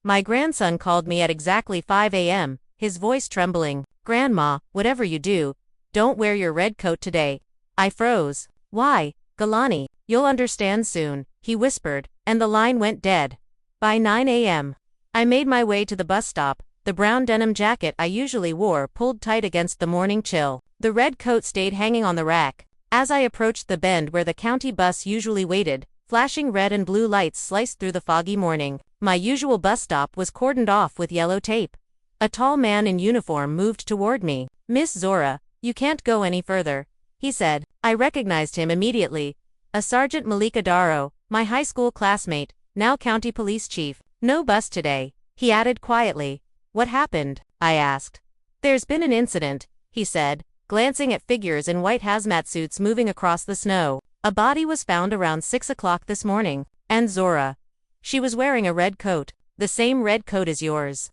My grandson called me at exactly 5 a.m., his voice trembling. "Grandma, whatever you do, don't wear your red coat today." I froze. "Why, Galani? You'll understand soon," he whispered, and the line went dead. By 9 a.m., I made my way to the bus stop, the brown denim jacket I usually wore pulled tight against the morning chill. The red coat stayed hanging on the rack. As I approached the bend where the county bus usually waited, flashing red and blue lights sliced through the foggy morning. My usual bus stop was cordoned off with yellow tape. A tall man in uniform moved toward me. "Miss Zora, you can't go any further," he said. I recognized him immediately. A Sergeant Malika Darrow, my high school classmate, now county police chief. "No bus today," he added quietly. "What happened?" I asked. "There's been an incident," he said, glancing at figures in white hazmat suits moving across the snow. "A body was found around 6 o'clock this morning, and Zora. She was wearing a red coat, the same red coat as yours."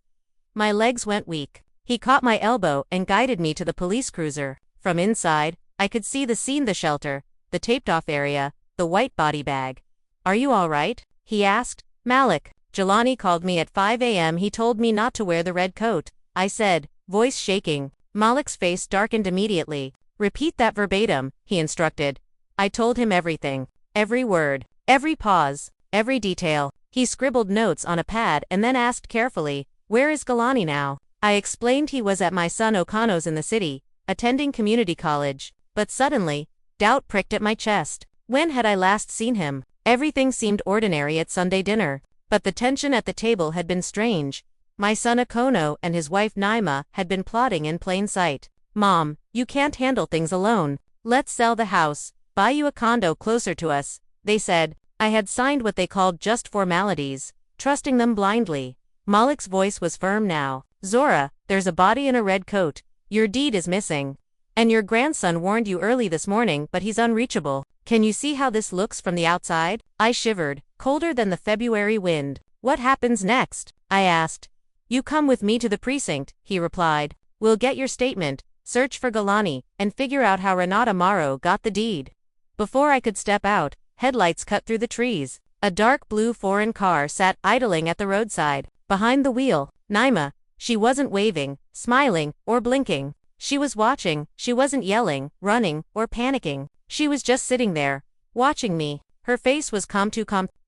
My legs went weak. He caught my elbow and guided me to the police cruiser. From inside, I could see the scene: the shelter, the taped-off area, the white body bag. "Are you all right?" he asked. "Malik, Jelani called me at 5 a.m. He told me not to wear the red coat," I said, voice shaking. Malik's face darkened immediately. "Repeat that verbatim," he instructed. I told him everything. Every word. Every pause. Every detail. He scribbled notes on a pad and then asked carefully, "Where is Galani now?" I explained he was at my son Okano's in the city, attending community college. But suddenly, doubt pricked at my chest. When had I last seen him? Everything seemed ordinary at Sunday dinner. But the tension at the table had been strange. My son Okono and his wife Naima had been plotting in plain sight. "Mom, you can't handle things alone. Let's sell the house, buy you a condo closer to us," they said. I had signed what they called just formalities, trusting them blindly. Malik's voice was firm now. "Zora, there's a body in a red coat. Your deed is missing. And your grandson warned you early this morning, but he's unreachable. Can you see how this looks from the outside?" I shivered, colder than the February wind. "What happens next?" I asked. "You come with me to the precinct," he replied. "We'll get your statement, search for Galani, and figure out how Renata Morrow got the deed." Before I could step out, headlights cut through the trees. A dark blue foreign car sat idling at the roadside. Behind the wheel, Naima. She wasn't waving, smiling, or blinking. She was watching. She wasn't yelling, running, or panicking. She was just sitting there, watching me. Her face was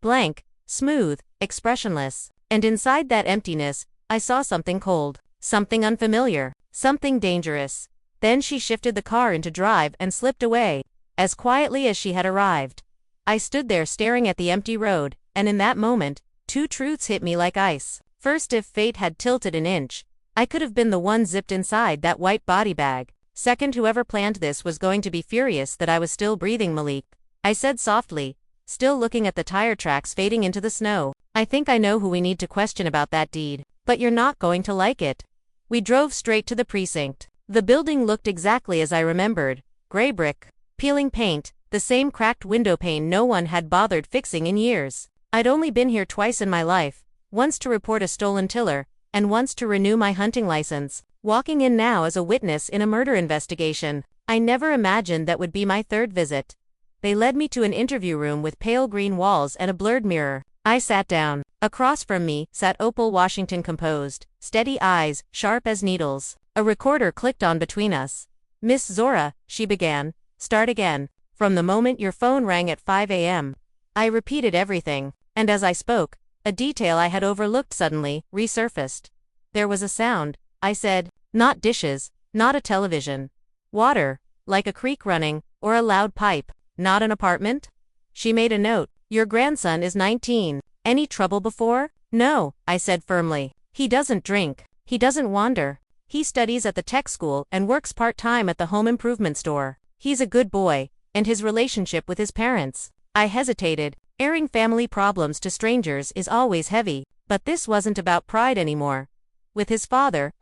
blank, smooth, expressionless. And inside that emptiness, I saw something cold, something unfamiliar, something dangerous. Then she shifted the car into drive and slipped away, as quietly as she had arrived. I stood there staring at the empty road, and in that moment, two truths hit me like ice. First, if fate had tilted an inch, I could have been the one zipped inside that white body bag. Second, whoever planned this was going to be furious that I was still breathing. "Malik," I said softly, still looking at the tire tracks fading into the snow. "I think I know who we need to question about that deed. But you're not going to like it." We drove straight to the precinct. The building looked exactly as I remembered. Gray brick, peeling paint, the same cracked window pane no one had bothered fixing in years. I'd only been here twice in my life, once to report a stolen tiller, and once to renew my hunting license. Walking in now as a witness in a murder investigation, I never imagined that would be my third visit. They led me to an interview room with pale green walls and a blurred mirror. I sat down. Across from me sat Opal Washington, composed, steady eyes, sharp as needles. A recorder clicked on between us. "Miss Zora," she began, "start again. From the moment your phone rang at 5 a.m. I repeated everything, and as I spoke, a detail I had overlooked suddenly resurfaced. "There was a sound," I said. "Not dishes, not a television. Water, like a creek running, or a loud pipe. Not an apartment?" She made a note. "Your grandson is 19. Any trouble before?" "No," I said firmly. "He doesn't drink. He doesn't wander. He studies at the tech school and works part-time at the home improvement store. He's a good boy, and his relationship with his parents." I hesitated. Airing family problems to strangers is always heavy, but this wasn't about pride anymore. With his father,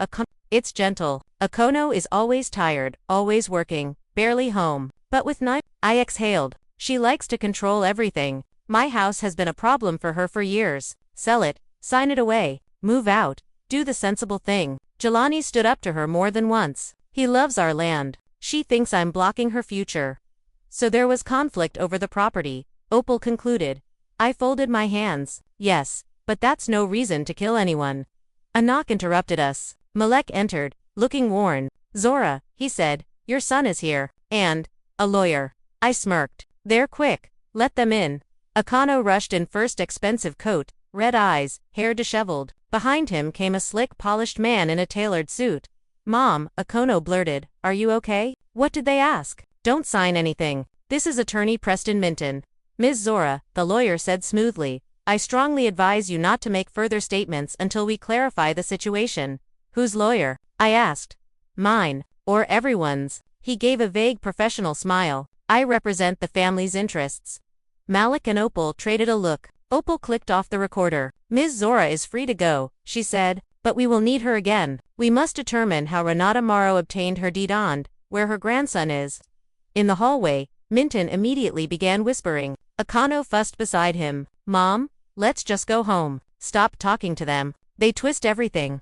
it's gentle. Okono is always tired, always working, barely home. But with Naima, I exhaled. She likes to control everything. My house has been a problem for her for years. Sell it, sign it away, move out, do the sensible thing. Jelani stood up to her more than once. He loves our land. She thinks I'm blocking her future. So there was conflict over the property, Opal concluded. I folded my hands. Yes, but that's no reason to kill anyone. A knock interrupted us. Malek entered, looking worn. Zora, he said, your son is here. And a lawyer. I smirked. They're quick. Let them in. Akano rushed in, first expensive coat, red eyes, hair disheveled. Behind him came a slick, polished man in a tailored suit. Mom, Akano blurted, are you okay? What did they ask? Don't sign anything. This is Attorney Preston Minton. Ms. Zora, the lawyer said smoothly, I strongly advise you not to make further statements until we clarify the situation. Whose lawyer? I asked. Mine. Or everyone's. He gave a vague professional smile. I represent the family's interests. Malik and Opal traded a look. Opal clicked off the recorder. Ms. Zora is free to go, she said, but we will need her again. We must determine how Renata Morrow obtained her deed and where her grandson is. In the hallway, Minton immediately began whispering. Akano fussed beside him. Mom, let's just go home. Stop talking to them. They twist everything.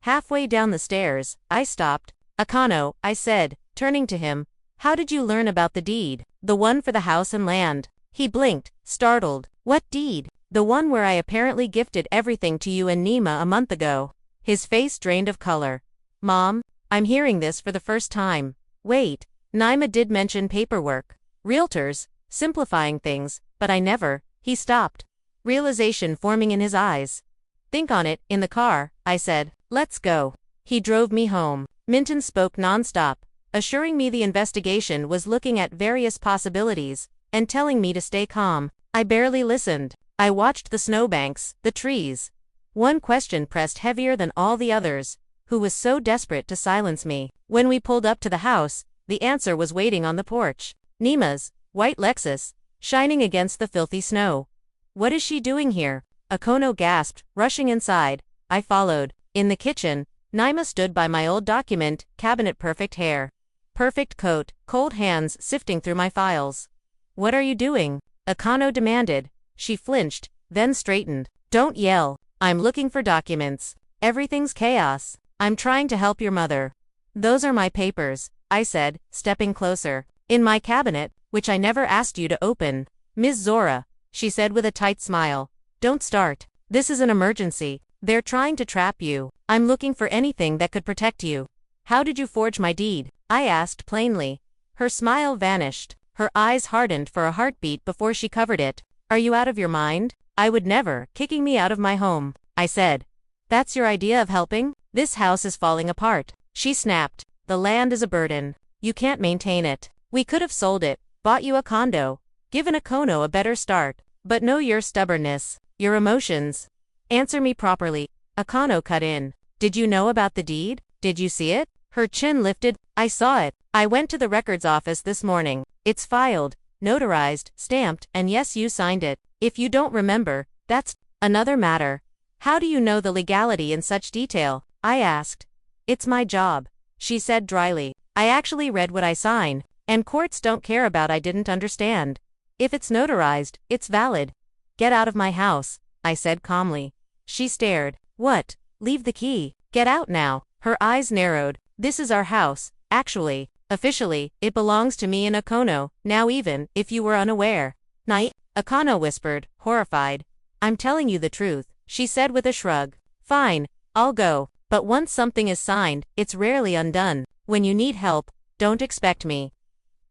Halfway down the stairs, I stopped. Akano, I said, turning to him, how did you learn about the deed? The one for the house and land. He blinked, startled. What deed? The one where I apparently gifted everything to you and Nima a month ago. His face drained of color. Mom, I'm hearing this for the first time. Wait, Nima did mention paperwork. Realtors, simplifying things, but I never. He stopped. Realization forming in his eyes. Think on it, in the car, I said. Let's go. He drove me home. Minton spoke nonstop, assuring me the investigation was looking at various possibilities, and telling me to stay calm. I barely listened. I watched the snowbanks, the trees. One question pressed heavier than all the others. Who was so desperate to silence me? When we pulled up to the house, the answer was waiting on the porch. Nima's white Lexus, shining against the filthy snow. What is she doing here? Akano gasped, rushing inside. I followed. In the kitchen, Nima stood by my old document cabinet. Perfect hair. Perfect coat, cold hands sifting through my files. What are you doing? Akano demanded. She flinched, then straightened. Don't yell. I'm looking for documents. Everything's chaos. I'm trying to help your mother. Those are my papers, I said, stepping closer. In my cabinet, which I never asked you to open. Ms. Zora, she said with a tight smile. Don't start. This is an emergency. They're trying to trap you. I'm looking for anything that could protect you. How did you forge my deed? I asked plainly. Her smile vanished. Her eyes hardened for a heartbeat before she covered it. Are you out of your mind? I would never. Kicking me out of my home, I said. That's your idea of helping? This house is falling apart. She snapped. The land is a burden. You can't maintain it. We could have sold it, bought you a condo, given Akano a better start. But no, your stubbornness, your emotions. Answer me properly. Akano cut in. Did you know about the deed? Did you see it? Her chin lifted. I saw it. I went to the records office this morning. It's filed, notarized, stamped, and yes, you signed it. If you don't remember, that's another matter. How do you know the legality in such detail? I asked. It's my job, she said dryly. I actually read what I sign, and courts don't care about I didn't understand. If it's notarized, it's valid. Get out of my house, I said calmly. She stared. What? Leave the key. Get out now. Her eyes narrowed. This is our house, actually. Officially, it belongs to me and Akano, now even if you were unaware. Night, Akano whispered, horrified. I'm telling you the truth, she said with a shrug. Fine, I'll go. But once something is signed, it's rarely undone. When you need help, don't expect me.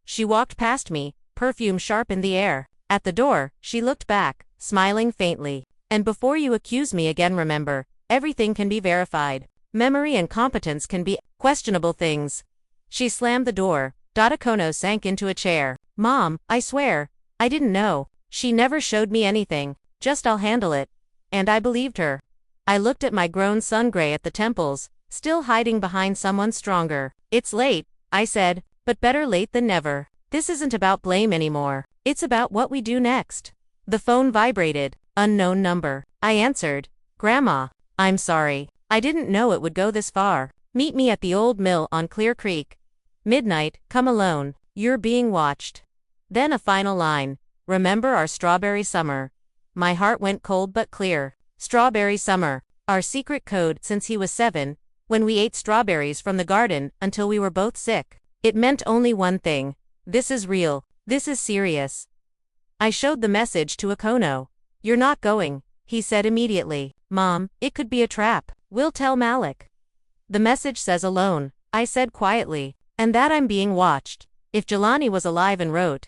She walked past me, perfume sharp in the air. At the door, she looked back, smiling faintly. And before you accuse me again, remember, everything can be verified. Memory and competence can be questionable things. She slammed the door. Akano sank into a chair. Mom, I swear, I didn't know. She never showed me anything, just I'll handle it. And I believed her. I looked at my grown son, gray at the temples, still hiding behind someone stronger. It's late, I said, but better late than never. This isn't about blame anymore. It's about what we do next. The phone vibrated. Unknown number. I answered. Grandma. I'm sorry. I didn't know it would go this far. Meet me at the old mill on Clear Creek. Midnight, come alone. You're being watched. Then a final line. Remember our strawberry summer. My heart went cold but clear. Strawberry summer. Our secret code since he was 7, when we ate strawberries from the garden until we were both sick. It meant only one thing. This is real. This is serious. I showed the message to Akano. You're not going. he said immediately. Mom, it could be a trap. We'll tell Malik. The message says alone, I said quietly, and that I'm being watched. If Jelani was alive and wrote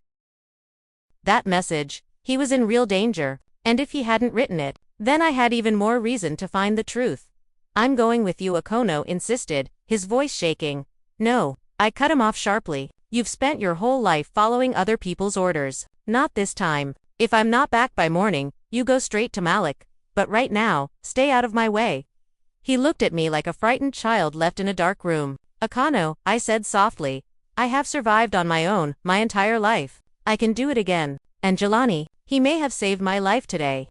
that message, he was in real danger, and if he hadn't written it, then I had even more reason to find the truth. I'm going with you, Okono insisted, his voice shaking. No, I cut him off sharply. You've spent your whole life following other people's orders. Not this time. If I'm not back by morning, you go straight to Malik. But right now, stay out of my way. He looked at me like a frightened child left in a dark room. Okono, I said softly. I have survived on my own, my entire life. I can do it again. And Jelani, he may have saved my life today.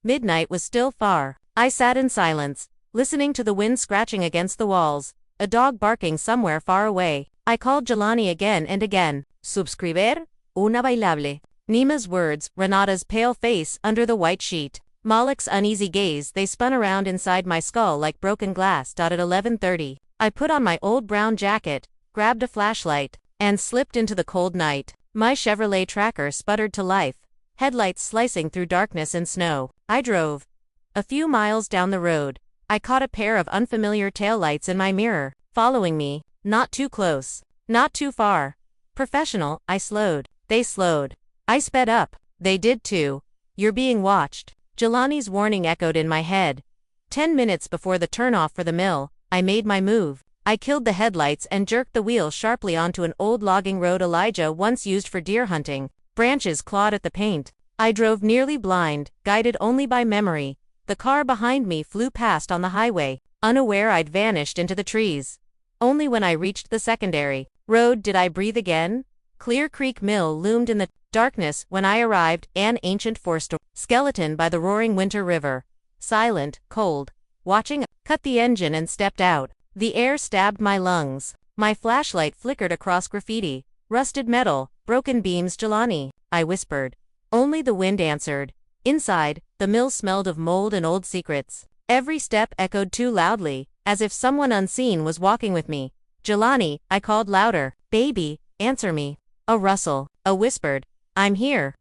Midnight was still far. I sat in silence, listening to the wind scratching against the walls, a dog barking somewhere far away. I called Jelani again and again. Subscriber? Una bailable. Nima's words, Renata's pale face under the white sheet. Malik's uneasy gaze, they spun around inside my skull like broken glass. At 11:30, I put on my old brown jacket, grabbed a flashlight, and slipped into the cold night. My Chevrolet Tracker sputtered to life, headlights slicing through darkness and snow. I drove. A few miles down the road, I caught a pair of unfamiliar taillights in my mirror, following me. Not too close. Not too far. Professional, I slowed. They slowed. I sped up. They did too. You're being watched. Jelani's warning echoed in my head. 10 minutes before the turnoff for the mill, I made my move. I killed the headlights and jerked the wheel sharply onto an old logging road Elijah once used for deer hunting. Branches clawed at the paint. I drove nearly blind, guided only by memory. The car behind me flew past on the highway, unaware I'd vanished into the trees. Only when I reached the secondary road did I breathe again. Clear Creek Mill loomed in the darkness when I arrived, an ancient forest skeleton by the roaring winter river. Silent, cold. Watching, cut the engine and stepped out. The air stabbed my lungs. My flashlight flickered across graffiti. Rusted metal, broken beams. Jelani, I whispered. Only the wind answered. Inside, the mill smelled of mold and old secrets. Every step echoed too loudly, as if someone unseen was walking with me. Jelani, I called louder. Baby, answer me. A rustle, a whispered. I'm here.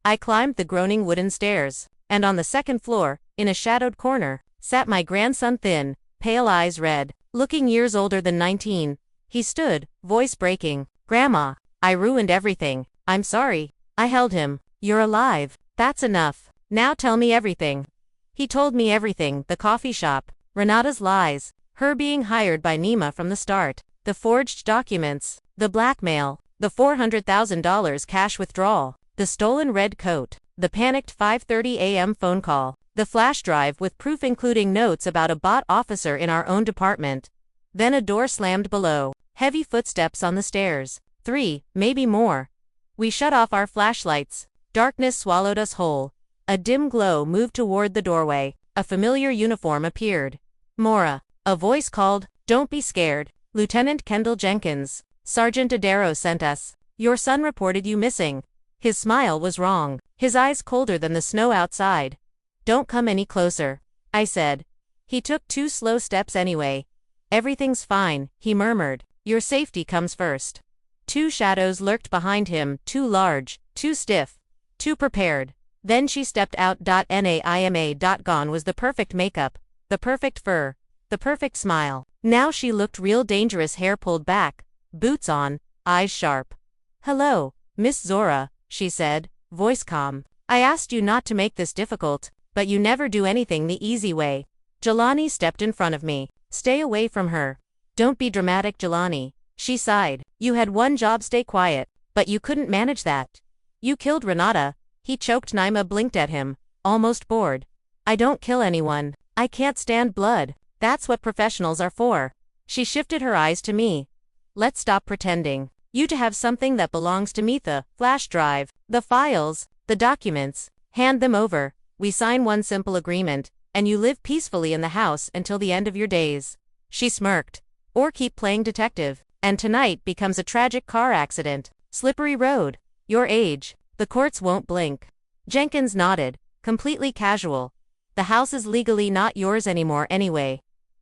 I climbed the groaning wooden stairs, and on the second floor, in a shadowed corner, sat my grandson, thin, pale eyes red, looking years older than 19. He stood, voice breaking. Grandma, I ruined everything. I'm sorry. I held him. You're alive. That's enough. Now tell me everything. He told me everything, the coffee shop, Renata's lies, her being hired by Nima from the start, the forged documents, the blackmail, the $400,000 cash withdrawal, the stolen red coat, the panicked 5:30 a.m. phone call, the flash drive with proof including notes about a bot officer in our own department. Then a door slammed below, heavy footsteps on the stairs, 3, maybe more. We shut off our flashlights. Darkness swallowed us whole. A dim glow moved toward the doorway. A familiar uniform appeared. Mora. A voice called, Don't be scared. Lieutenant Kendall Jenkins. Sergeant Adero sent us. Your son reported you missing. His smile was wrong, his eyes colder than the snow outside. Don't come any closer, I said. He took 2 slow steps anyway. Everything's fine, he murmured. Your safety comes first. 2 shadows lurked behind him, too large, too stiff, too prepared. Then she stepped out. Naima. Gone was the perfect makeup, the perfect fur, the perfect smile. Now she looked real dangerous, hair pulled back, boots on, eyes sharp. Hello, Miss Zora, she said, voice calm. I asked you not to make this difficult, but you never do anything the easy way. Jelani stepped in front of me. Stay away from her. Don't be dramatic, Jelani. She sighed. You had one job, stay quiet, but you couldn't manage that. You killed Renata. He choked. Naima blinked at him, almost bored. I don't kill anyone. I can't stand blood. That's what professionals are for. She shifted her eyes to me. Let's stop pretending. You to have something that belongs to me, the flash drive, the files, the documents. Hand them over. We sign one simple agreement, and you live peacefully in the house until the end of your days. She smirked. Or keep playing detective, and tonight becomes a tragic car accident. Slippery road. Your age. The courts won't blink. Jenkins nodded, completely casual. The house is legally not yours anymore anyway.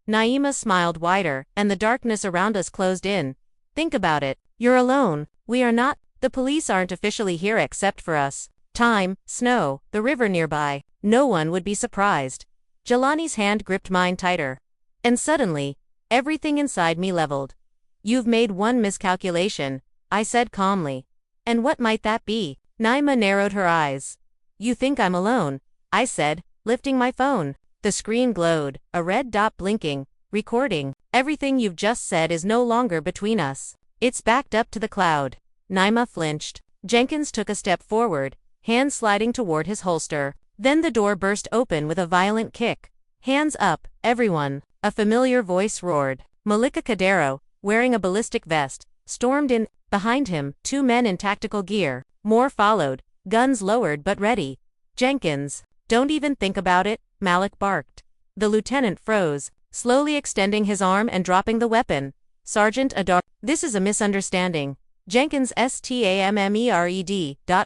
Naima smiled wider, and the darkness around us closed in. Think about it. You're alone. We are not. The police aren't officially here except for us. Time, snow, the river nearby. No one would be surprised. Jelani's hand gripped mine tighter. And suddenly, everything inside me leveled. You've made one miscalculation, I said calmly. And what might that be? Naima narrowed her eyes. You think I'm alone, I said, lifting my phone. The screen glowed, a red dot blinking, recording. Everything you've just said is no longer between us. It's backed up to the cloud. Naima flinched. Jenkins took a step forward, hand sliding toward his holster. Then the door burst open with a violent kick. Hands up, everyone, a familiar voice roared. Malika Cadero, wearing a ballistic vest, stormed in. Behind him, 2 men in tactical gear. More followed, guns lowered but ready. Jenkins, don't even think about it, Malik barked. The lieutenant froze, slowly extending his arm and dropping the weapon. Sergeant Adar, this is a misunderstanding. Jenkins stammered.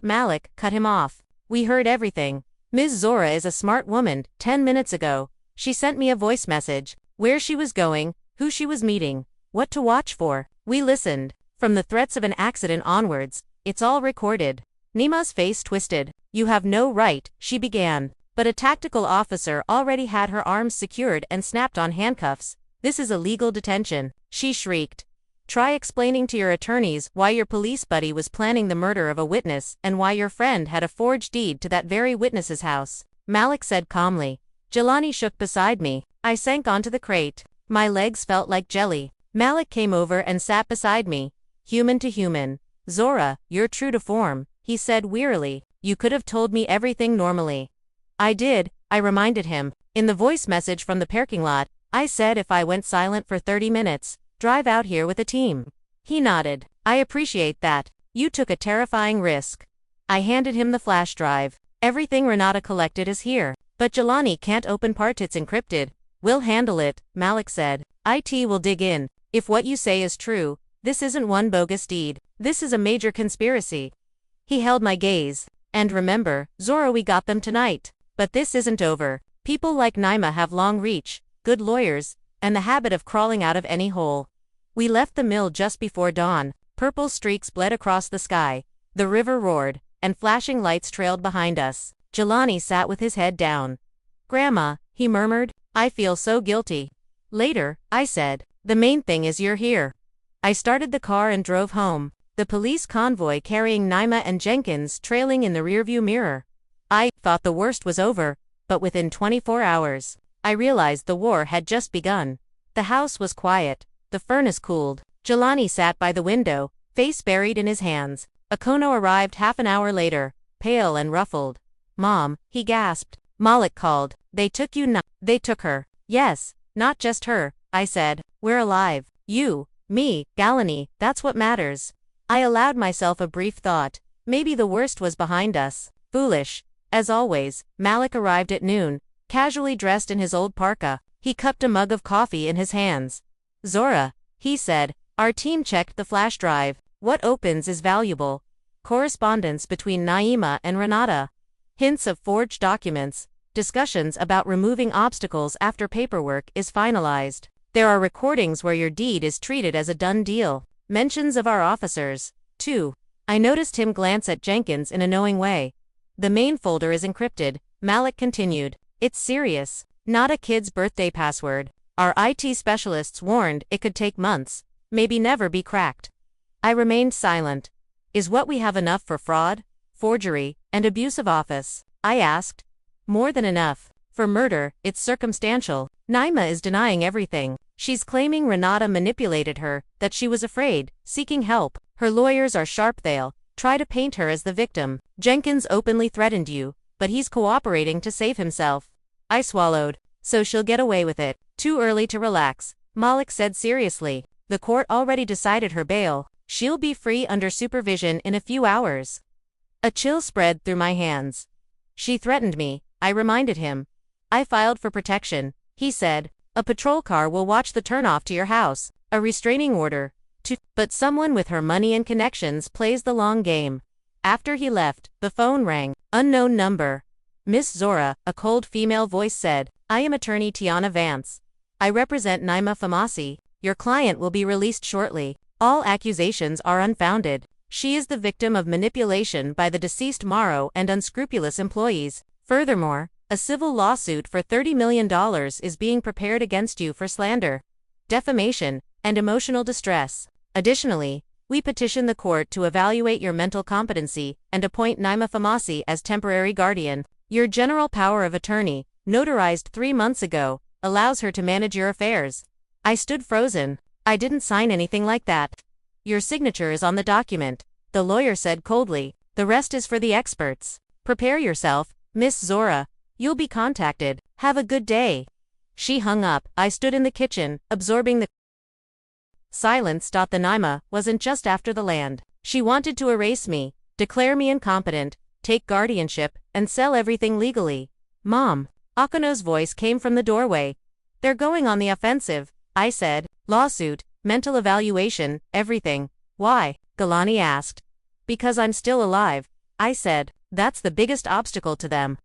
Malik cut him off. We heard everything. Ms. Zora is a smart woman. 10 minutes ago, she sent me a voice message, where she was going, who she was meeting, what to watch for. We listened. From the threats of an accident onwards, it's all recorded. Nima's face twisted. You have no right, she began. But a tactical officer already had her arms secured and snapped on handcuffs. This is illegal detention, she shrieked. Try explaining to your attorneys why your police buddy was planning the murder of a witness and why your friend had a forged deed to that very witness's house, Malik said calmly. Jelani shook beside me. I sank onto the crate. My legs felt like jelly. Malik came over and sat beside me. Human to human. Zora, you're true to form, he said wearily. You could have told me everything normally. I did, I reminded him. In the voice message from the parking lot, I said if I went silent for 30 minutes, drive out here with a team. He nodded. I appreciate that. You took a terrifying risk. I handed him the flash drive. Everything Renata collected is here. But Jelani can't open parts, it's encrypted. We'll handle it, Malik said. IT will dig in. If what you say is true, this isn't one bogus deed. This is a major conspiracy. He held my gaze. And remember, Zora, we got them tonight. But this isn't over. People like Naima have long reach, good lawyers, and the habit of crawling out of any hole. We left the mill just before dawn. Purple streaks bled across the sky. The river roared, and flashing lights trailed behind us. Jelani sat with his head down. Grandma, he murmured, I feel so guilty. Later, I said, the main thing is you're here. I started the car and drove home, the police convoy carrying Naima and Jenkins trailing in the rearview mirror. I thought the worst was over, but within 24 hours, I realized the war had just begun. The house was quiet, the furnace cooled. Jelani sat by the window, face buried in his hands. Akono arrived half an hour later, pale and ruffled. Mom, he gasped. Malik called. They took you now. They took her. Yes, not just her, I said. We're alive. You, me, Galani, that's what matters. I allowed myself a brief thought. Maybe the worst was behind us. Foolish. As always, Malik arrived at noon, casually dressed in his old parka. He cupped a mug of coffee in his hands. Zora, he said, our team checked the flash drive. What opens is valuable. Correspondence between Naima and Renata. Hints of forged documents. Discussions about removing obstacles after paperwork is finalized. There are recordings where your deed is treated as a done deal. Mentions of our officers. 2. I noticed him glance at Jenkins in a knowing way. The main folder is encrypted, Malik continued. It's serious. Not a kid's birthday password. Our IT specialists warned it could take months, maybe never be cracked. I remained silent. Is what we have enough for fraud, forgery, and abuse of office? I asked. More than enough. For murder, it's circumstantial. Naima is denying everything. She's claiming Renata manipulated her, that she was afraid, seeking help. Her lawyers are sharp, they'll try to paint her as the victim. Jenkins openly threatened you, but he's cooperating to save himself. I swallowed. So she'll get away with it. Too early to relax, Malik said seriously. The court already decided her bail. She'll be free under supervision in a few hours. A chill spread through my hands. She threatened me, I reminded him. I filed for protection, he said. A patrol car will watch the turnoff to your house. A restraining order. But someone with her money and connections plays the long game. After he left, the phone rang. Unknown number. Miss Zora, a cold female voice said. I am attorney Tiana Vance. I represent Naima Famasi. Your client will be released shortly. All accusations are unfounded. She is the victim of manipulation by the deceased Morrow and unscrupulous employees. Furthermore, A civil lawsuit for $30 million is being prepared against you for slander, defamation, and emotional distress. Additionally, we petition the court to evaluate your mental competency and appoint Naima Famasi as temporary guardian. Your general power of attorney, notarized 3 months ago, allows her to manage your affairs. I stood frozen. I didn't sign anything like that. Your signature is on the document, the lawyer said coldly. The rest is for the experts. Prepare yourself, Miss Zora. You'll be contacted. Have a good day. She hung up. I stood in the kitchen, absorbing the silence. The Naima wasn't just after the land. She wanted to erase me, declare me incompetent, take guardianship, and sell everything legally. Mom. Akano's voice came from the doorway. They're going on the offensive, I said. Lawsuit, mental evaluation, everything. Why? Galani asked. Because I'm still alive, I said. That's the biggest obstacle to them.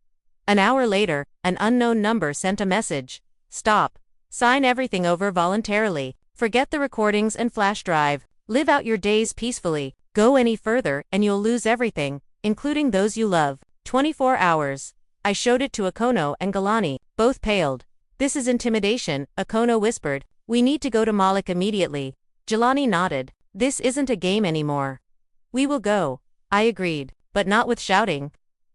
An hour later, an unknown number sent a message. Stop. Sign everything over voluntarily. Forget the recordings and flash drive. Live out your days peacefully. Go any further and you'll lose everything, including those you love. 24 hours. I showed it to Akono and Galani. Both paled. This is intimidation, Akono whispered. We need to go to Malik immediately. Jelani nodded. This isn't a game anymore. We will go. I agreed, but not with shouting.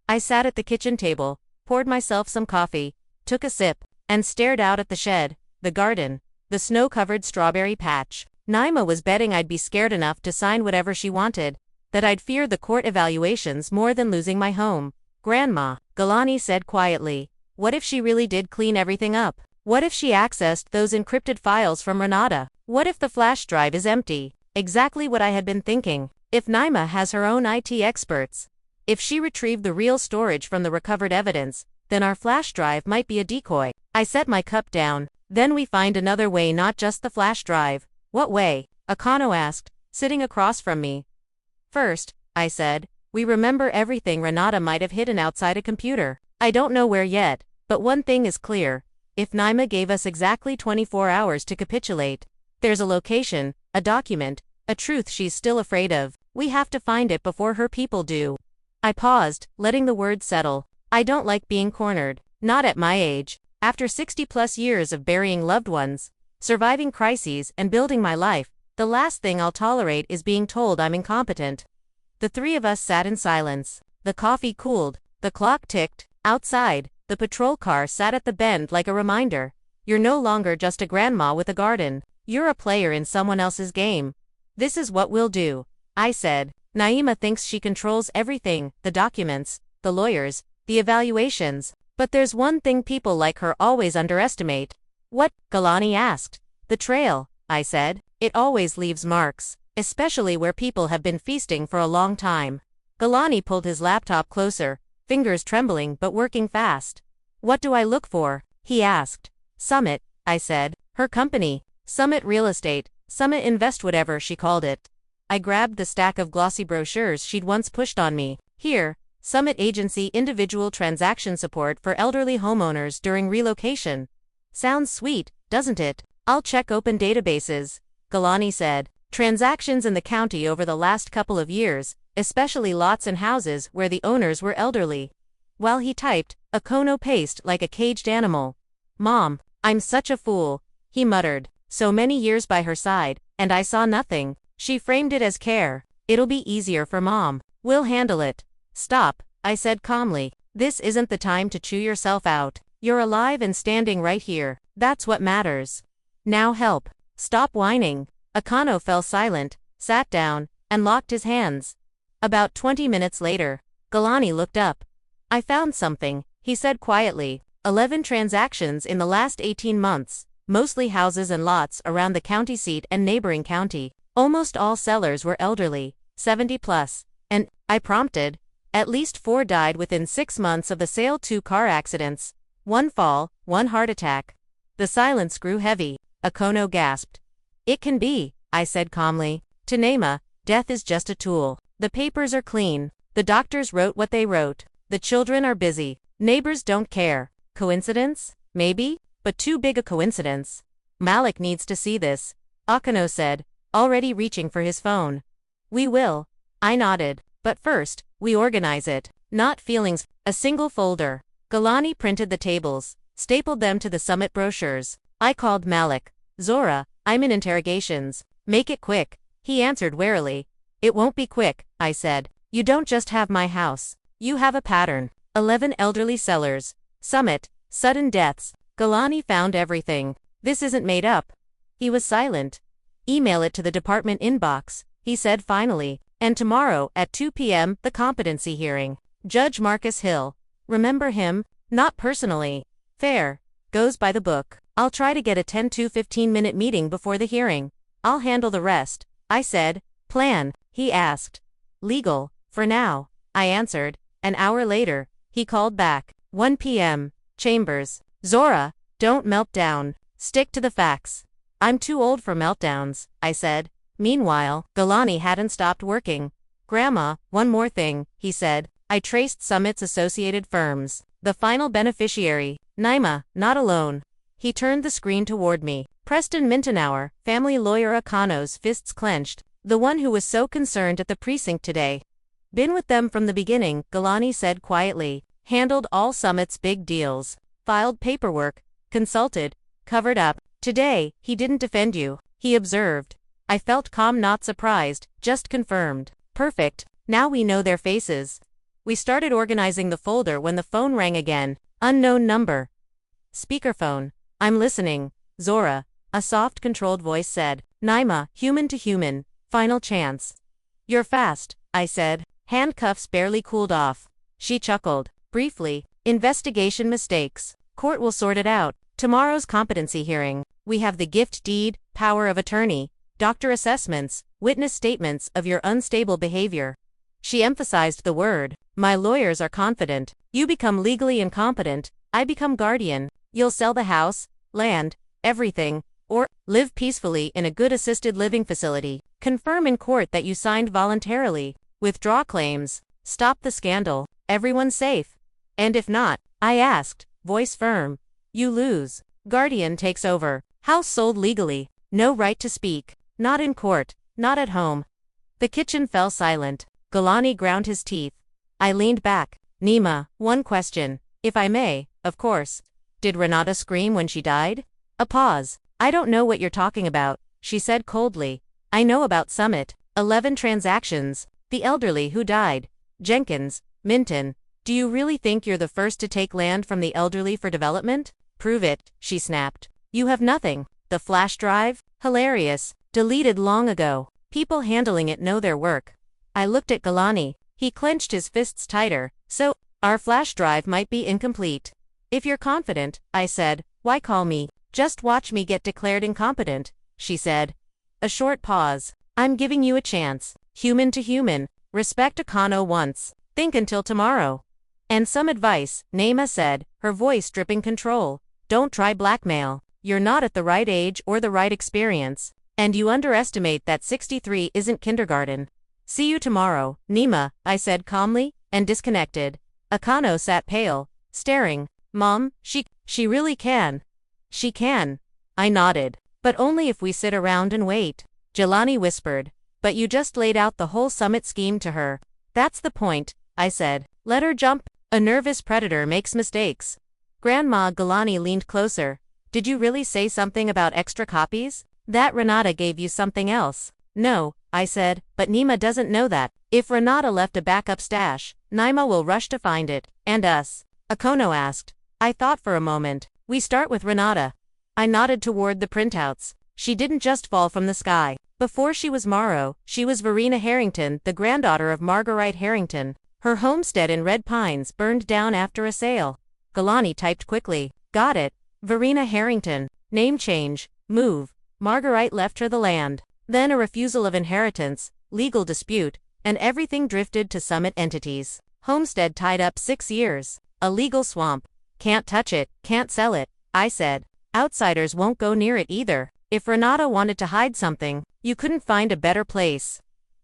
I sat at the kitchen table, poured myself some coffee, took a sip, and stared out at the shed, the garden, the snow-covered strawberry patch. Naima was betting I'd be scared enough to sign whatever she wanted, that I'd fear the court evaluations more than losing my home. Grandma, Galani said quietly. What if she really did clean everything up? What if she accessed those encrypted files from Renata? What if the flash drive is empty? Exactly what I had been thinking. If Naima has her own IT experts, if she retrieved the real storage from the recovered evidence, then our flash drive might be a decoy. I set my cup down. Then we find another way, not just the flash drive. What way? Akano asked, sitting across from me. First, I said, we remember everything Renata might have hidden outside a computer. I don't know where yet, but one thing is clear. If Naima gave us exactly 24 hours to capitulate, there's a location, a document, a truth she's still afraid of. We have to find it before her people do. I paused, letting the words settle. I don't like being cornered. Not at my age. After 60+ years of burying loved ones, surviving crises, and building my life, the last thing I'll tolerate is being told I'm incompetent. The three of us sat in silence. The coffee cooled. The clock ticked. Outside, the patrol car sat at the bend like a reminder. You're no longer just a grandma with a garden. You're a player in someone else's game. This is what we'll do, I said. Naima thinks she controls everything, the documents, the lawyers, the evaluations. But there's one thing people like her always underestimate. What? Galani asked. The trail, I said. It always leaves marks, especially where people have been feasting for a long time. Galani pulled his laptop closer, fingers trembling but working fast. What do I look for? He asked. Summit, I said. Her company. Summit Real Estate, Summit Invest, whatever she called it. I grabbed the stack of glossy brochures she'd once pushed on me. Here, Summit Agency individual transaction support for elderly homeowners during relocation. Sounds sweet, doesn't it? I'll check open databases, Galani said. Transactions in the county over the last couple of years, especially lots and houses where the owners were elderly. While he typed, Akono paced like a caged animal. Mom, I'm such a fool, he muttered. So many years by her side, and I saw nothing. She framed it as care. It'll be easier for Mom. We'll handle it. Stop, I said calmly. This isn't the time to chew yourself out. You're alive and standing right here. That's what matters. Now help. Stop whining. Akano fell silent, sat down, and locked his hands. About 20 minutes later, Galani looked up. I found something, he said quietly. 11 transactions in the last 18 months, mostly houses and lots around the county seat and neighboring county. Almost all sellers were elderly, 70+. And, I prompted, at least 4 died within 6 months of the sale. 2 car accidents, 1 fall, 1 heart attack. The silence grew heavy. Akono gasped. It can be, I said calmly. To Naima, death is just a tool. The papers are clean. The doctors wrote what they wrote. The children are busy. Neighbors don't care. Coincidence? Maybe, but too big a coincidence. Malik needs to see this, Akano said, already reaching for his phone. We will. I nodded. But first, we organize it. Not feelings. A single folder. Galani printed the tables, stapled them to the summit brochures. I called Malik. Zora, I'm in interrogations. Make it quick. He answered warily. It won't be quick, I said. You don't just have my house. You have a pattern. 11 elderly sellers. Summit. Sudden deaths. Galani found everything. This isn't made up. He was silent. Email it to the department inbox, he said finally. And tomorrow, at 2 p.m., the competency hearing. Judge Marcus Hill. Remember him? Not personally. Fair. Goes by the book. I'll try to get a 10 to 15-minute meeting before the hearing. I'll handle the rest, I said. Plan, he asked. Legal, for now, I answered. An hour later, he called back. 1 p.m. Chambers. Zora, don't melt down. Stick to the facts. I'm too old for meltdowns, I said. Meanwhile, Galani hadn't stopped working. Grandma, one more thing, he said. I traced Summit's associated firms. The final beneficiary, Naima, not alone. He turned the screen toward me. Preston Mintenauer, family lawyer Akano's fists clenched. The one who was so concerned at the precinct today. Been with them from the beginning, Galani said quietly. Handled all Summit's big deals. Filed paperwork. Consulted. Covered up. Today, he didn't defend you, he observed. I felt calm, not surprised, just confirmed. Perfect. Now we know their faces. We started organizing the folder when the phone rang again. Unknown number. Speakerphone. I'm listening, Zora, a soft, controlled voice said. Naima, human to human. Final chance. You're fast, I said. Handcuffs barely cooled off. She chuckled. Briefly. Investigation mistakes. Court will sort it out. Tomorrow's competency hearing. We have the gift deed, power of attorney, doctor assessments, witness statements of your unstable behavior. She emphasized the word. My lawyers are confident. You become legally incompetent, I become guardian. You'll sell the house, land, everything, or live peacefully in a good assisted living facility. Confirm in court that you signed voluntarily. Withdraw claims. Stop the scandal. Everyone's safe. And if not, I asked, voice firm. You lose. Guardian takes over. House sold legally. No right to speak. Not in court. Not at home. The kitchen fell silent. Galani ground his teeth. I leaned back. Nima, one question. If I may, of course. Did Renata scream when she died? A pause. I don't know what you're talking about, she said coldly. I know about Summit. 11 transactions. The elderly who died. Jenkins, Minton. Do you really think you're the first to take land from the elderly for development? Prove it, she snapped. You have nothing. The flash drive? Hilarious. Deleted long ago. People handling it know their work. I looked at Galani. He clenched his fists tighter. So, our flash drive might be incomplete. If you're confident, I said, why call me? Just watch me get declared incompetent, she said. A short pause. I'm giving you a chance. Human to human. Respect Akano once. Think until tomorrow. And some advice, Naima said, her voice dripping control. Don't try blackmail. You're not at the right age or the right experience. And you underestimate that 63 isn't kindergarten. See you tomorrow, Nima, I said calmly, and disconnected. Akano sat pale, staring. Mom, she really can. She can. I nodded. But only if we sit around and wait. Jelani whispered. But you just laid out the whole Summit scheme to her. That's the point, I said. Let her jump. A nervous predator makes mistakes. Grandma Galani leaned closer. Did you really say something about extra copies? That Renata gave you something else. No, I said, but Nima doesn't know that. If Renata left a backup stash, Naima will rush to find it. And us. Akono asked. I thought for a moment. We start with Renata. I nodded toward the printouts. She didn't just fall from the sky. Before she was Morrow, she was Verena Harrington, the granddaughter of Marguerite Harrington. Her homestead in Red Pines burned down after a sale. Galani typed quickly. Got it. Verena Harrington. Name change. Move. Marguerite left her the land. Then a refusal of inheritance, legal dispute, and everything drifted to Summit entities. Homestead tied up 6 years. A legal swamp. Can't touch it, can't sell it, I said. Outsiders won't go near it either. If Renata wanted to hide something, you couldn't find a better place.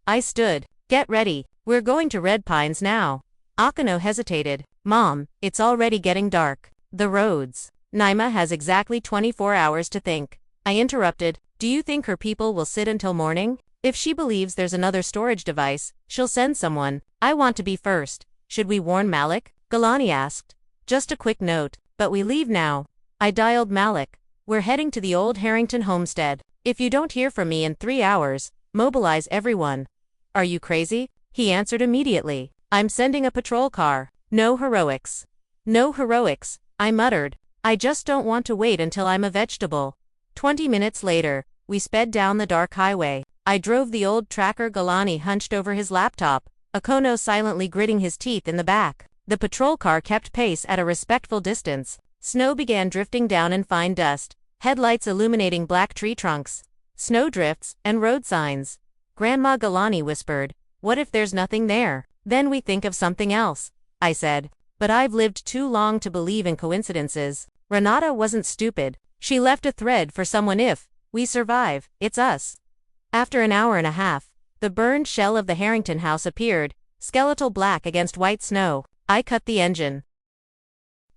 I stood. Get ready. We're going to Red Pines now. Akano hesitated. Mom, it's already getting dark. The roads. Naima has exactly 24 hours to think. I interrupted. Do you think her people will sit until morning? If she believes there's another storage device, she'll send someone. I want to be first. Should we warn Malik? Galani asked. Just a quick note, but we leave now. I dialed Malik. We're heading to the old Harrington homestead. If you don't hear from me in 3 hours, mobilize everyone. Are you crazy? He answered immediately. I'm sending a patrol car. No heroics. No heroics, I muttered. I just don't want to wait until I'm a vegetable. 20 minutes later, we sped down the dark highway. I drove the old tracker. Galani hunched over his laptop, Okono silently gritting his teeth in the back. The patrol car kept pace at a respectful distance. Snow began drifting down in fine dust, headlights illuminating black tree trunks, snowdrifts, and road signs. Grandma Galani whispered, "What if there's nothing there? Then we think of something else," I said. But I've lived too long to believe in coincidences. Renata wasn't stupid. She left a thread for someone. If we survive, it's us. After an hour and a half, the burned shell of the Harrington house appeared, skeletal black against white snow. I cut the engine.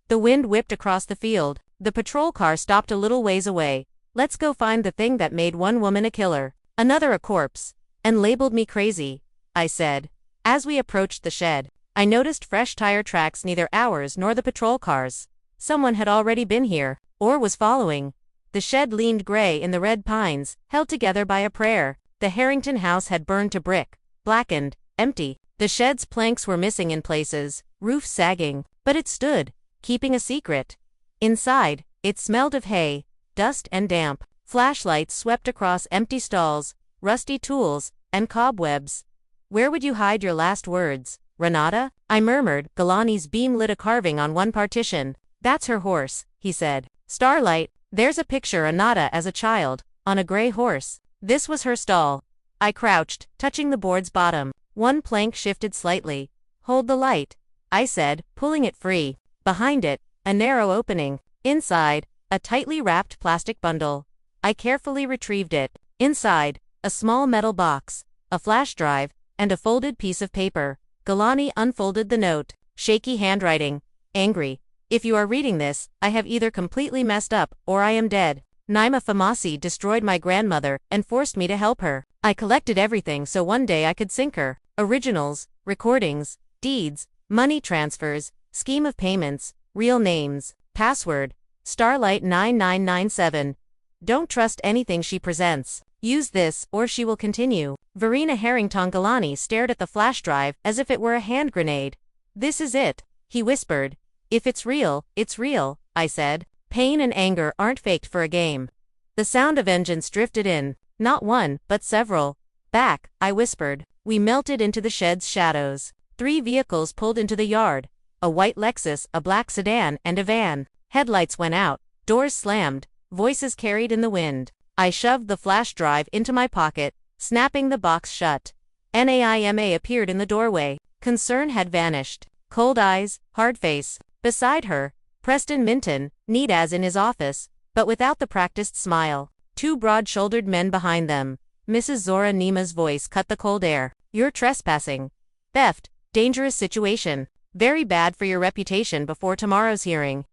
The wind whipped across the field. The patrol car stopped a little ways away. "Let's go find the thing that made one woman a killer, another a corpse, and labeled me crazy," I said. As we approached the shed, I noticed fresh tire tracks, neither ours nor the patrol cars. Someone had already been here, or was following. The shed leaned gray in the red pines, held together by a prayer. The Harrington house had burned to brick, blackened, empty. The shed's planks were missing in places, roof sagging, but it stood, keeping a secret. Inside, it smelled of hay, dust and damp. Flashlights swept across empty stalls, rusty tools, and cobwebs. "Where would you hide your last words, Renata?" I murmured. Galani's beam lit a carving on one partition. "That's her horse," he said. "Starlight, there's a picture of Renata as a child, on a gray horse. This was her stall." I crouched, touching the board's bottom. One plank shifted slightly. "Hold the light," I said, pulling it free. Behind it, a narrow opening. Inside, a tightly wrapped plastic bundle. I carefully retrieved it. Inside, a small metal box, a flash drive, and a folded piece of paper. Galani unfolded the note. Shaky handwriting. "Angry. If you are reading this, I have either completely messed up, or I am dead. Naima Famasi destroyed my grandmother and forced me to help her. I collected everything so one day I could sink her. Originals, recordings, deeds, money transfers, scheme of payments, real names, password, Starlight 9997. Don't trust anything she presents. Use this, or she will continue." Verena Harrington. Galani stared at the flash drive as if it were a hand grenade. "This is it," he whispered. "If it's real, it's real," I said. "Pain and anger aren't faked for a game." The sound of engines drifted in. "Not one, but several." "Back," I whispered. We melted into the shed's shadows. 3 vehicles pulled into the yard. A white Lexus, a black sedan, and a van. Headlights went out. Doors slammed. Voices carried in the wind. I shoved the flash drive into my pocket, snapping the box shut. Naima appeared in the doorway. Concern had vanished. Cold eyes, hard face. Beside her, Preston Minton, neat as in his office, but without the practiced smile. 2 broad-shouldered men behind them. Mrs. Zora Nima's voice cut the cold air. "You're trespassing. Theft. Dangerous situation. Very bad for your reputation before tomorrow's hearing."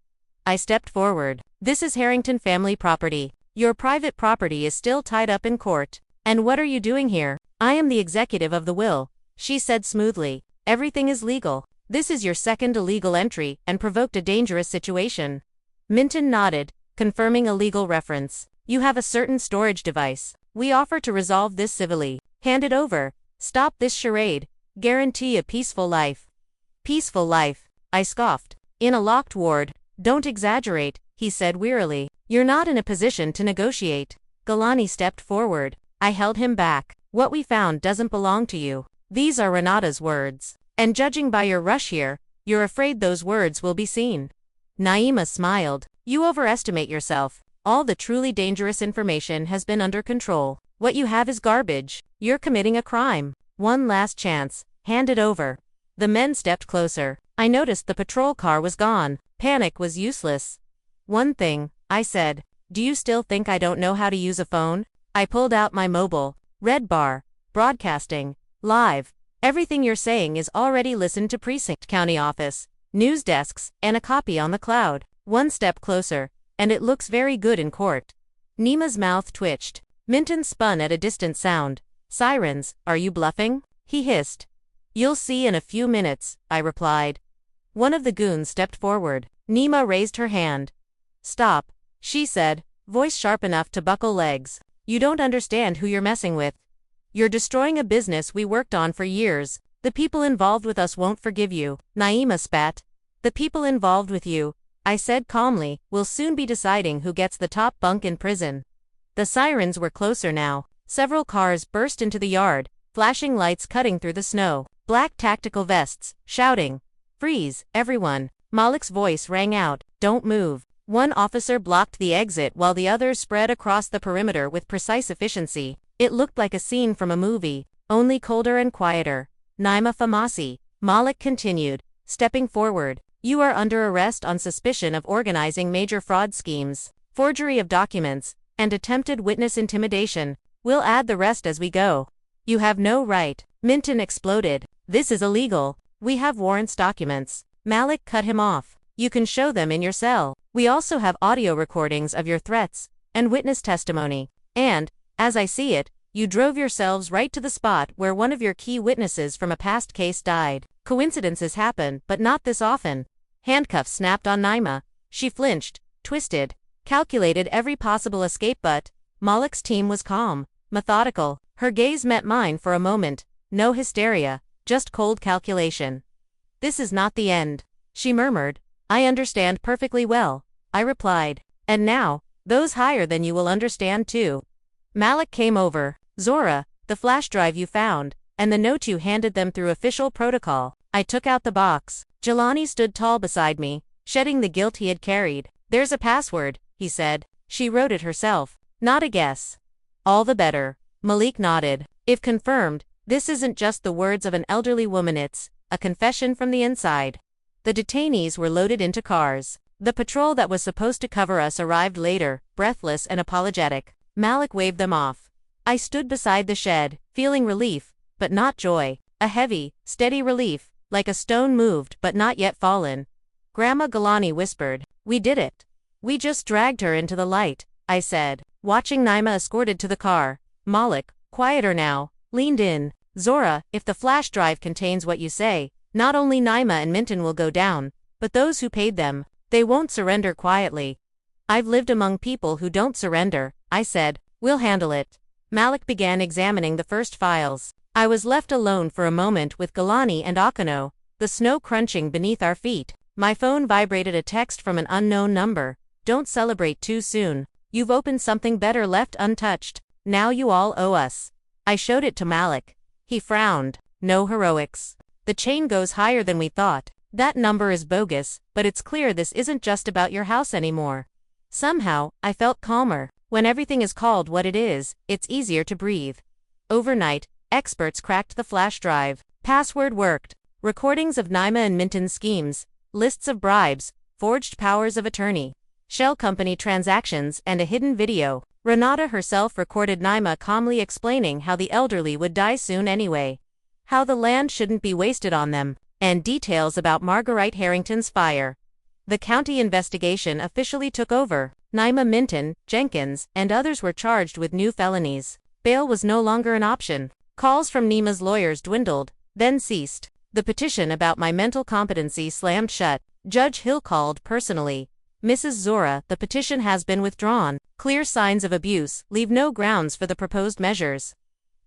I stepped forward. "This is Harrington family property. Your private property is still tied up in court. And what are you doing here?" "I am the executive of the will," she said smoothly. "Everything is legal. This is your second illegal entry and provoked a dangerous situation." Minton nodded, confirming a legal reference. "You have a certain storage device. We offer to resolve this civilly. Hand it over. Stop this charade. Guarantee a peaceful life." "Peaceful life," I scoffed. "In a locked ward." "Don't exaggerate," he said wearily. "You're not in a position to negotiate." Galani stepped forward. I held him back. "What we found doesn't belong to you. These are Renata's words. And judging by your rush here, you're afraid those words will be seen." Naima smiled. "You overestimate yourself. All the truly dangerous information has been under control. What you have is garbage. You're committing a crime. One last chance. Hand it over." The men stepped closer. I noticed the patrol car was gone. Panic was useless. "One thing," I said. "Do you still think I don't know how to use a phone?" I pulled out my mobile. Red bar. Broadcasting. Live. Everything you're saying is already listened to precinct county office, news desks, and a copy on the cloud. One step closer, and it looks very good in court. Nima's mouth twitched. Minton spun at a distant sound. "Sirens, are you bluffing?" he hissed. "You'll see in a few minutes," I replied. One of the goons stepped forward. Nima raised her hand. Stop, she said, voice sharp enough to buckle legs. You don't understand who you're messing with. You're destroying a business we worked on for years. The people involved with us won't forgive you. Naima spat. The people involved with you, I said calmly, will soon be deciding who gets the top bunk in prison. The sirens were closer now. Several cars burst into the yard, flashing lights cutting through the snow. Black tactical vests, shouting. Freeze, everyone. Malik's voice rang out. Don't move. One officer blocked the exit while the others spread across the perimeter with precise efficiency. It looked like a scene from a movie, only colder and quieter. Naima Famasi, Malik continued, stepping forward. You are under arrest on suspicion of organizing major fraud schemes, forgery of documents, and attempted witness intimidation. We'll add the rest as we go. You have no right. Minton exploded. This is illegal. We have warrants documents. Malik cut him off. You can show them in your cell. We also have audio recordings of your threats and witness testimony. And, as I see it, you drove yourselves right to the spot where one of your key witnesses from a past case died. Coincidences happen, but not this often. Handcuffs snapped on Naima. She flinched, twisted, calculated every possible escape, but Malik's team was calm, methodical. Her gaze met mine for a moment. No hysteria, just cold calculation. This is not the end, she murmured. I understand perfectly well, I replied. And now, those higher than you will understand too. Malik came over. Zora, the flash drive you found, and the note you handed them through official protocol. I took out the box. Jelani stood tall beside me, shedding the guilt he had carried. There's a password, he said. She wrote it herself. Not a guess. All the better. Malik nodded. If confirmed, this isn't just the words of an elderly woman, it's a confession from the inside. The detainees were loaded into cars. The patrol that was supposed to cover us arrived later, breathless and apologetic. Malik waved them off. I stood beside the shed, feeling relief, but not joy. A heavy, steady relief, like a stone moved but not yet fallen. Grandma Galani whispered. We did it. We just dragged her into the light, I said, watching Naima escorted to the car. Malik, quieter now, leaned in. Zora, if the flash drive contains what you say, not only Naima and Minton will go down, but those who paid them. They won't surrender quietly. I've lived among people who don't surrender, I said. We'll handle it. Malik began examining the first files. I was left alone for a moment with Galani and Akano, the snow crunching beneath our feet. My phone vibrated a text from an unknown number. Don't celebrate too soon. You've opened something better left untouched. Now you all owe us. I showed it to Malik. He frowned. No heroics. The chain goes higher than we thought. That number is bogus, but it's clear this isn't just about your house anymore. Somehow, I felt calmer. When everything is called what it is, it's easier to breathe. Overnight, experts cracked the flash drive. Password worked. Recordings of Naima and Minton's schemes, lists of bribes, forged powers of attorney, shell company transactions, and a hidden video. Renata herself recorded Naima calmly explaining how the elderly would die soon anyway, how the land shouldn't be wasted on them, and details about Marguerite Harrington's fire. The county investigation officially took over. Naima, Minton, Jenkins, and others were charged with new felonies. Bail was no longer an option. Calls from Naima's lawyers dwindled, then ceased. The petition about my mental competency slammed shut. Judge Hill called personally. Mrs. Zora, the petition has been withdrawn. Clear signs of abuse leave no grounds for the proposed measures.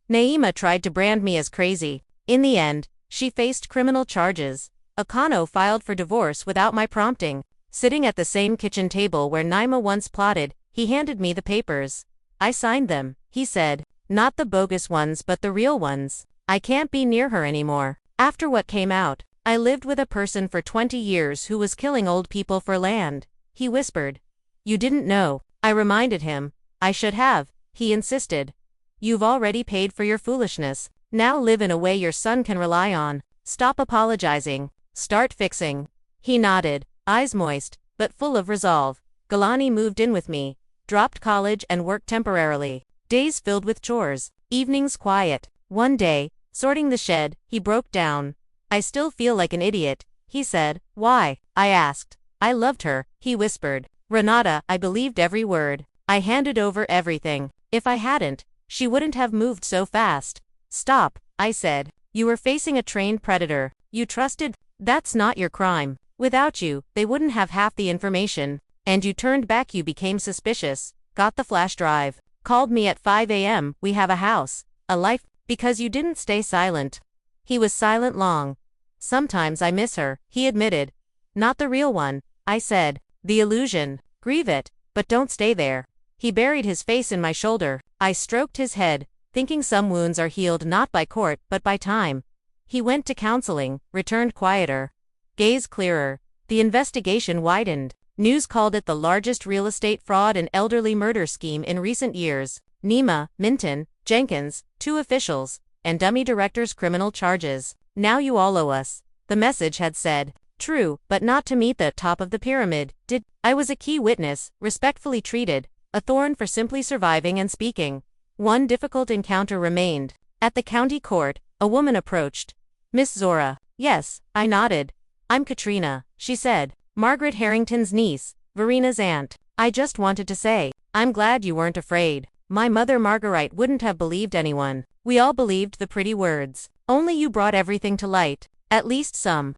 Naima tried to brand me as crazy. In the end, she faced criminal charges. Akano filed for divorce without my prompting. Sitting at the same kitchen table where Naima once plotted, he handed me the papers. I signed them, he said. Not the bogus ones but the real ones. I can't be near her anymore. After what came out, I lived with a person for 20 years who was killing old people for land, he whispered. You didn't know, I reminded him. I should have, he insisted. You've already paid for your foolishness. Now live in a way your son can rely on. Stop apologizing. Start fixing. He nodded, eyes moist, but full of resolve. Galani moved in with me, dropped college and worked temporarily. Days filled with chores, evenings quiet. One day, sorting the shed, he broke down. I still feel like an idiot, he said. Why? I asked. I loved her, he whispered. Renata, I believed every word. I handed over everything. If I hadn't, she wouldn't have moved so fast. Stop, I said. You were facing a trained predator. You trusted? That's not your crime. Without you, they wouldn't have half the information. And you turned back, you became suspicious, got the flash drive, called me at 5 a.m., we have a house, a life, because you didn't stay silent. He was silent long. Sometimes I miss her, he admitted. Not the real one, I said. The illusion. Grieve it, but don't stay there. He buried his face in my shoulder. I stroked his head, thinking some wounds are healed not by court but by time. He went to counseling, returned quieter. Gaze clearer. The investigation widened. News called it the largest real estate fraud and elderly murder scheme in recent years. Nima, Minton, Jenkins, 2 officials, and dummy directors' criminal charges. Now you all owe us. The message had said. True, but not to meet the top of the pyramid. I was a key witness, respectfully treated, a thorn for simply surviving and speaking. One difficult encounter remained. At the county court, a woman approached. Miss Zora. Yes, I nodded. I'm Katrina, she said. Margaret Harrington's niece, Verina's aunt. I just wanted to say, I'm glad you weren't afraid. My mother Marguerite wouldn't have believed anyone. We all believed the pretty words. Only you brought everything to light. At least some.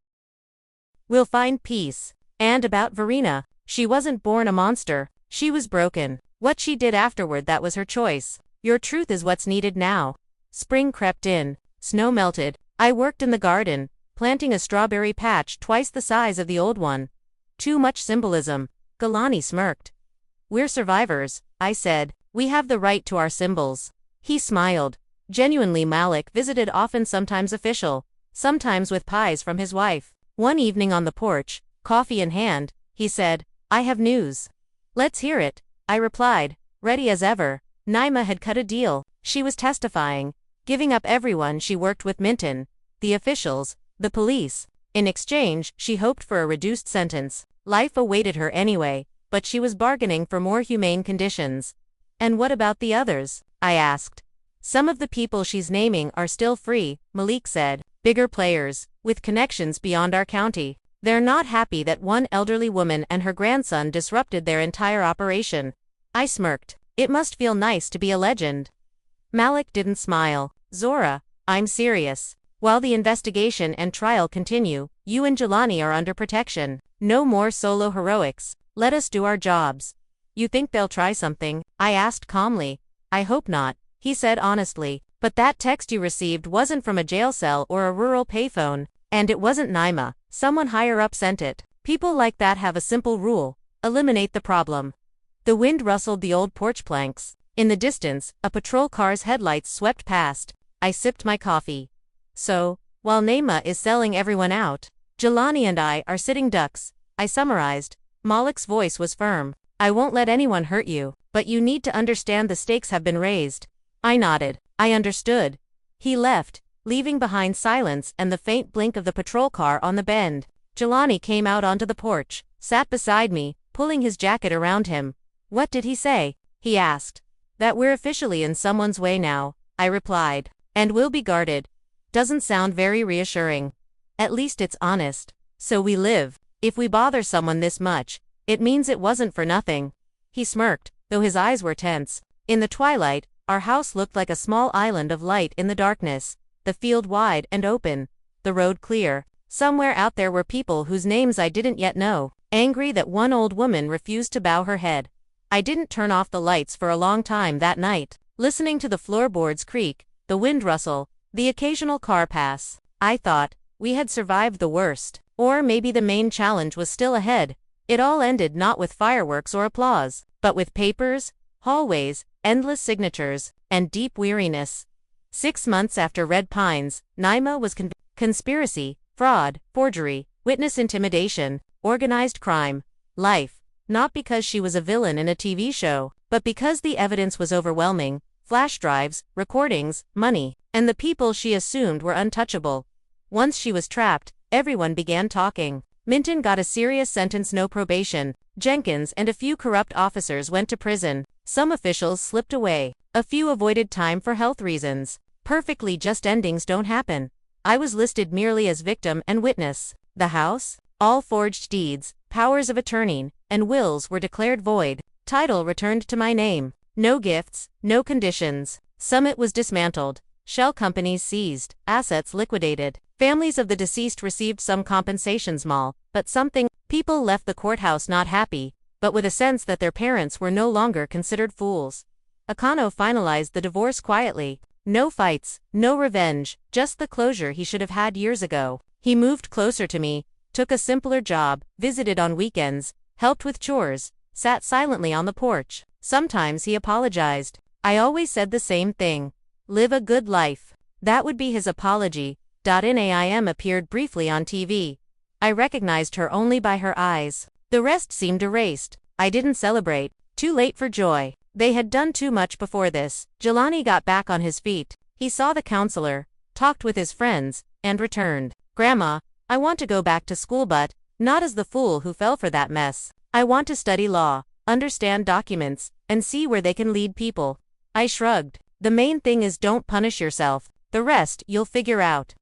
We'll find peace. And about Verina, she wasn't born a monster. She was broken. What she did afterward, that was her choice. Your truth is what's needed now. Spring crept in. Snow melted. I worked in the garden, planting a strawberry patch twice the size of the old one. Too much symbolism. Galani smirked. We're survivors, I said. We have the right to our symbols. He smiled. Genuinely, Malik visited often, sometimes official, sometimes with pies from his wife. One evening on the porch, coffee in hand, he said, I have news. Let's hear it, I replied, ready as ever. Naima had cut a deal. She was testifying, giving up everyone she worked with, Minton, the officials, the police. In exchange, she hoped for a reduced sentence. Life awaited her anyway, but she was bargaining for more humane conditions. And what about the others? I asked. Some of the people she's naming are still free, Malik said. Bigger players, with connections beyond our county. They're not happy that one elderly woman and her grandson disrupted their entire operation. I smirked. It must feel nice to be a legend. Malik didn't smile. Zora, I'm serious. While the investigation and trial continue, you and Jelani are under protection. No more solo heroics. Let us do our jobs. You think they'll try something? I asked calmly. I hope not, he said honestly. But that text you received wasn't from a jail cell or a rural payphone. And it wasn't Naima. Someone higher up sent it. People like that have a simple rule. Eliminate the problem. The wind rustled the old porch planks. In the distance, a patrol car's headlights swept past. I sipped my coffee. So, while Naima is selling everyone out, Jelani and I are sitting ducks, I summarized. Malik's voice was firm. I won't let anyone hurt you, but you need to understand the stakes have been raised. I nodded. I understood. He left, leaving behind silence and the faint blink of the patrol car on the bend. Jelani came out onto the porch, sat beside me, pulling his jacket around him. What did he say? He asked. That we're officially in someone's way now, I replied. And we'll be guarded. Doesn't sound very reassuring. At least it's honest. So we live. If we bother someone this much, it means it wasn't for nothing. He smirked, though his eyes were tense. In the twilight, our house looked like a small island of light in the darkness. The field wide and open. The road clear. Somewhere out there were people whose names I didn't yet know. Angry that one old woman refused to bow her head. I didn't turn off the lights for a long time that night, listening to the floorboards creak, the wind rustle, the occasional car pass. I thought, we had survived the worst. Or maybe the main challenge was still ahead. It all ended not with fireworks or applause, but with papers, hallways, endless signatures, and deep weariness. 6 months after Red Pines, Naima was conspiracy, fraud, forgery, witness intimidation, organized crime, life. Not because she was a villain in a TV show, but because the evidence was overwhelming. Flash drives, recordings, money, and the people she assumed were untouchable. Once she was trapped, everyone began talking. Minton got a serious sentence, no probation. Jenkins and a few corrupt officers went to prison. Some officials slipped away. A few avoided time for health reasons. Perfectly just endings don't happen. I was listed merely as victim and witness. The house, all forged deeds, powers of attorney, and wills were declared void. Title returned to my name. No gifts, no conditions. Summit was dismantled. Shell companies seized. Assets liquidated. Families of the deceased received some compensations but something. People left the courthouse not happy, but with a sense that their parents were no longer considered fools. Akano finalized the divorce quietly. No fights, no revenge, just the closure he should have had years ago. He moved closer to me, took a simpler job, visited on weekends, helped with chores, sat silently on the porch. Sometimes he apologized. I always said the same thing. Live a good life. That would be his apology. NAIM appeared briefly on TV. I recognized her only by her eyes. The rest seemed erased. I didn't celebrate. Too late for joy. They had done too much before this. Jelani got back on his feet. He saw the counselor, talked with his friends, and returned. Grandma, I want to go back to school but, not as the fool who fell for that mess. I want to study law, understand documents, and see where they can lead people. I shrugged. The main thing is don't punish yourself. The rest you'll figure out.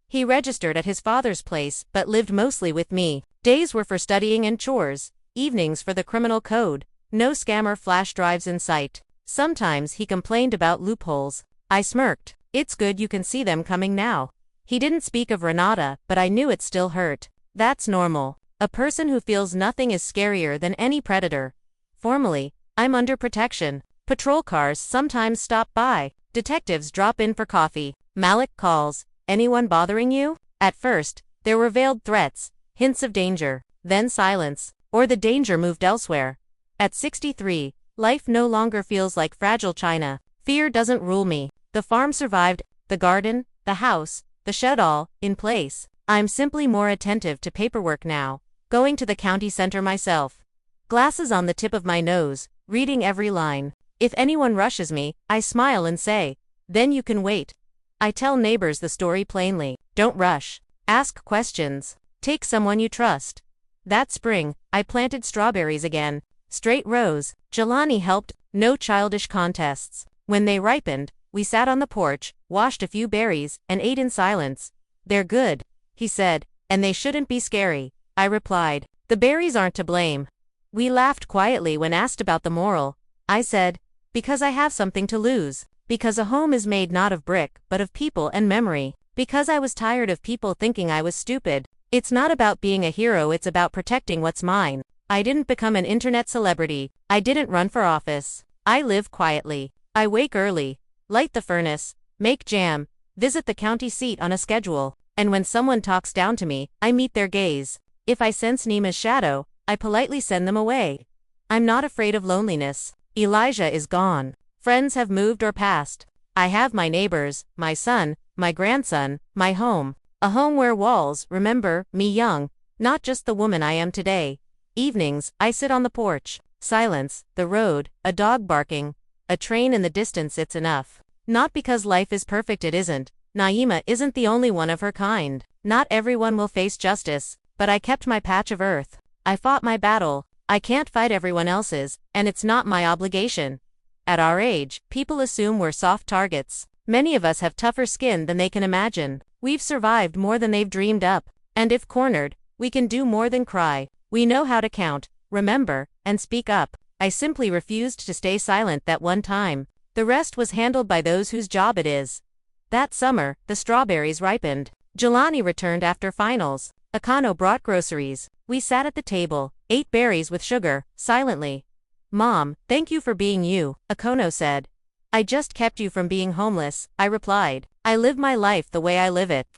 He registered at his father's place but lived mostly with me. Days were for studying and chores, evenings for the criminal code. No scammer flash drives in sight. Sometimes he complained about loopholes. I smirked. It's good you can see them coming now. He didn't speak of Renata, but I knew it still hurt. That's normal. A person who feels nothing is scarier than any predator. Formally, I'm under protection. Patrol cars sometimes stop by. Detectives drop in for coffee. Malik calls. Anyone bothering you? At first, there were veiled threats, hints of danger, then silence, or the danger moved elsewhere. At 63, life no longer feels like fragile china. Fear doesn't rule me. The farm survived, the garden, the house, the shed all in place. I'm simply more attentive to paperwork now, going to the county center myself. Glasses on the tip of my nose, reading every line. If anyone rushes me, I smile and say, then you can wait. I tell neighbors the story plainly. Don't rush. Ask questions. Take someone you trust. That spring, I planted strawberries again. Straight rows. Jelani helped. No childish contests. When they ripened, we sat on the porch, washed a few berries, and ate in silence. They're good, he said, and they shouldn't be scary. I replied. The berries aren't to blame. We laughed quietly when asked about the moral. I said, because I have something to lose. Because a home is made not of brick, but of people and memory. Because I was tired of people thinking I was stupid. It's not about being a hero, it's about protecting what's mine. I didn't become an internet celebrity. I didn't run for office. I live quietly. I wake early, light the furnace, make jam, visit the county seat on a schedule, and when someone talks down to me, I meet their gaze. If I sense Nima's shadow, I politely send them away. I'm not afraid of loneliness. Elijah is gone. Friends have moved or passed. I have my neighbors, my son, my grandson, my home. A home where walls remember me young, not just the woman I am today. Evenings, I sit on the porch. Silence, the road, a dog barking, a train in the distance, it's enough. Not because life is perfect, it isn't. Naima isn't the only one of her kind. Not everyone will face justice, but I kept my patch of earth. I fought my battle. I can't fight everyone else's, and it's not my obligation. At our age, people assume we're soft targets. Many of us have tougher skin than they can imagine. We've survived more than they've dreamed up. And if cornered, we can do more than cry. We know how to count, remember, and speak up. I simply refused to stay silent that one time. The rest was handled by those whose job it is. That summer, the strawberries ripened. Jelani returned after finals. Akano brought groceries. We sat at the table, ate berries with sugar, silently. Mom, thank you for being you, Akano said. I just kept you from being homeless, I replied. I live my life the way I live it.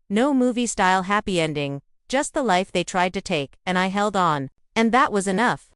No movie-style happy ending, just the life they tried to take, and I held on. And that was enough.